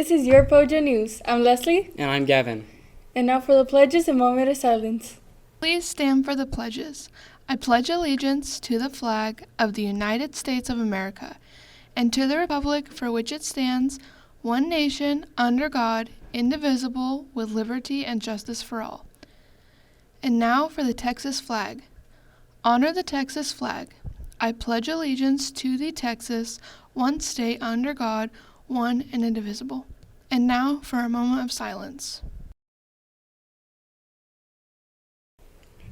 This is your Pojo News. I'm Leslie. And I'm Gavin. And now for the pledges, a moment of silence. Please stand for the pledges. I pledge allegiance to the flag of the United States of America and to the republic for which it stands, one nation, under God, indivisible, with liberty and justice for all. And now for the Texas flag. Honor the Texas flag. I pledge allegiance to the Texas, one state under God, one and indivisible. And now for a moment of silence.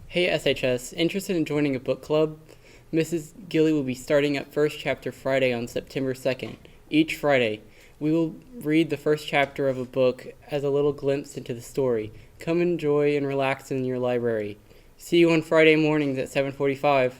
Hey SHS, interested in joining a book club? Mrs. Gilly will be starting up First Chapter Friday on September 2nd. Each Friday, we will read the first chapter of a book as a little glimpse into the story. Come enjoy and relax in your library. See you on Friday mornings at 7:45.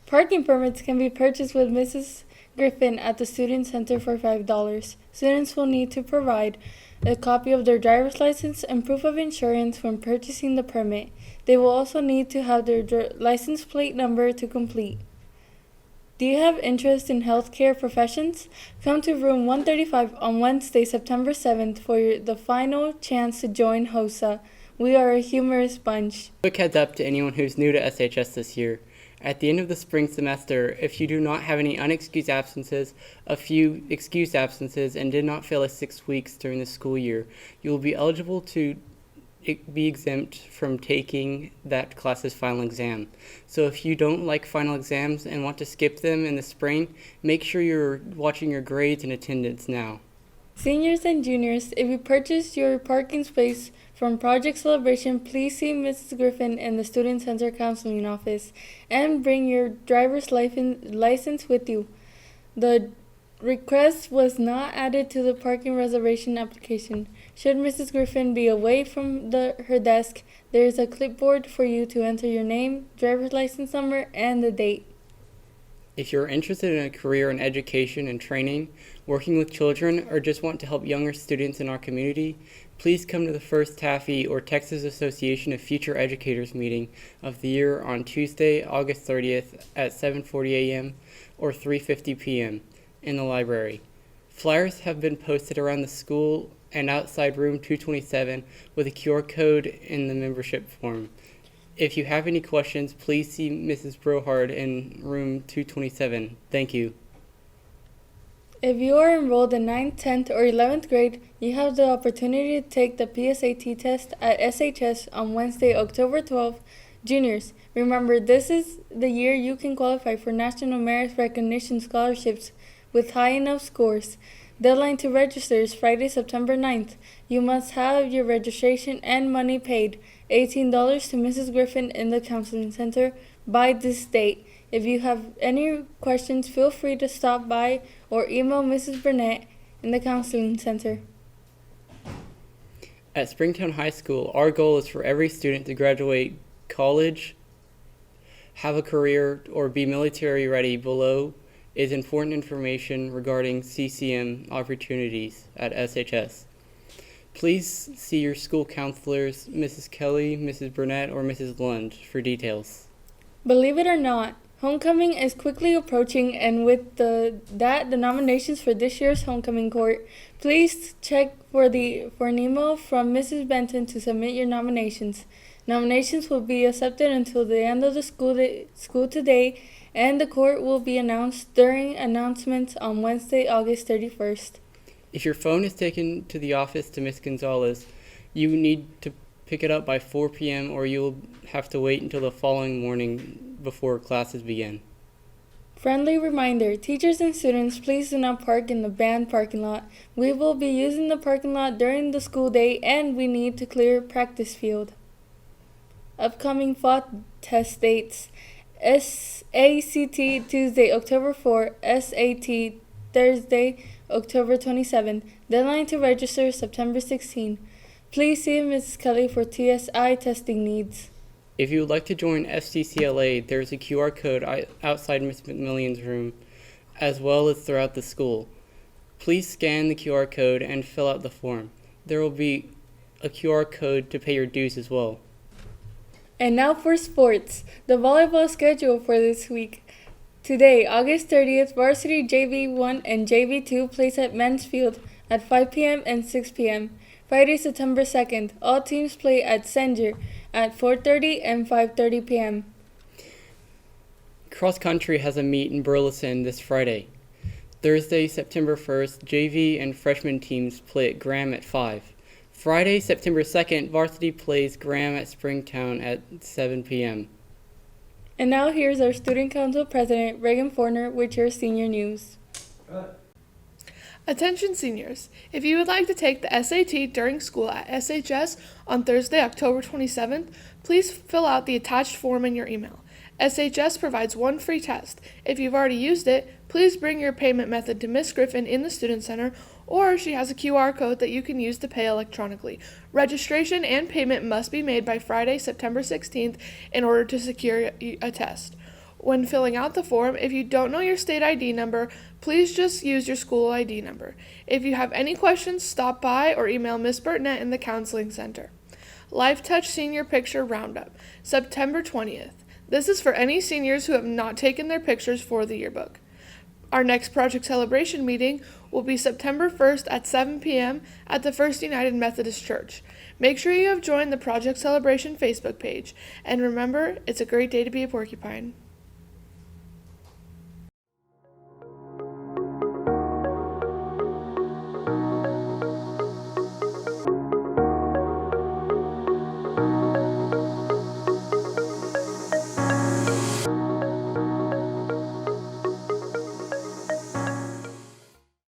Parking permits can be purchased with Mrs. Griffin at the Student Center for $5. Students will need to provide a copy of their driver's license and proof of insurance when purchasing the permit. They will also need to have their license plate number to complete. Do you have interest in healthcare professions? Come to room 135 on Wednesday, September 7th for the final chance to join HOSA. We are a humorous bunch. Quick heads up to anyone who's new to SHS this year. At the end of the spring semester, if you do not have any unexcused absences, a few excused absences, and did not fail 6 weeks during the school year, you will be eligible to be exempt from taking that class's final exam. So if you don't like final exams and want to skip them in the spring, make sure you're watching your grades and attendance now. Seniors and juniors, if you purchase your parking space from Project Celebration, please see Mrs. Griffin in the Student Center Counseling Office and bring your driver's license with you. The request was not added to the parking reservation application. Should Mrs. Griffin be away from her desk, there is a clipboard for you to enter your name, driver's license number, and the date. If you're interested in a career in education and training, working with children, or just want to help younger students in our community, please come to the first TAFE or Texas Association of Future Educators meeting of the year on Tuesday, August 30th at 7:40 a.m. or 3:50 p.m. in the library. Flyers have been posted around the school and outside room 227 with a QR code in the membership form. If you have any questions, please see Mrs. Brohard in room 227. Thank you. If you are enrolled in 9th, 10th, or 11th grade, you have the opportunity to take the PSAT test at SHS on Wednesday, October 12th. Juniors, remember this is the year you can qualify for National Merit Recognition scholarships with high enough scores. Deadline to register is Friday, September 9th. You must have your registration and money paid, $18 to Mrs. Griffin in the Counseling Center, by this date. If you have any questions, feel free to stop by or email Mrs. Burnett in the Counseling Center. At Springtown High School, our goal is for every student to graduate college, have a career, or be military ready. Below is important information regarding CCM opportunities at SHS. Please see your school counselors, Mrs. Kelly, Mrs. Burnett, or Mrs. Lund for details. Believe it or not, homecoming is quickly approaching, and with the nominations for this year's homecoming court, please check for an email from Mrs. Benton to submit your nominations. Nominations will be accepted until the end of the school today, and the court will be announced during announcements on Wednesday, August 31st. If your phone is taken to the office to Ms. Gonzalez, you need to pick it up by 4 p.m. or you'll have to wait until the following morning before classes begin. Friendly reminder, teachers and students, please do not park in the band parking lot. We will be using the parking lot during the school day, and we need to clear practice field. Upcoming fall test dates: SACT Tuesday, October 4, SAT Thursday, October 27. Deadline to register September 16. Please see Mrs. Kelly for TSI testing needs. If you would like to join FCCLA, there is a QR code outside Ms. McMillion's room, as well as throughout the school. Please scan the QR code and fill out the form. There will be a QR code to pay your dues as well. And now for sports. The volleyball schedule for this week. Today, August 30th, varsity JV1 and JV2 plays at Mansfield at 5 p.m. and 6 p.m. Friday, September 2nd, all teams play at Sanger at 4:30 and 5:30 p.m. Cross country has a meet in Burleson this Friday. Thursday, September 1st, JV and freshman teams play at Graham at 5. Friday, September 2nd, varsity plays Graham at Springtown at 7 p.m. And now here's our Student Council President, Reagan Forner, with your senior news. Attention seniors, if you would like to take the SAT during school at SHS on Thursday, October 27th, please fill out the attached form in your email. SHS provides one free test. If you've already used it, please bring your payment method to Miss Griffin in the Student Center, or she has a QR code that you can use to pay electronically. Registration and payment must be made by Friday, September 16th in order to secure a test. When filling out the form, if you don't know your state ID number, please just use your school ID number. If you have any questions, stop by or email Miss Burtnett in the Counseling Center. Life Touch Senior Picture Roundup, September 20th. This is for any seniors who have not taken their pictures for the yearbook. Our next Project Celebration meeting will be September 1st at 7 p.m. at the First United Methodist Church. Make sure you have joined the Project Celebration Facebook page. And remember, it's a great day to be a porcupine.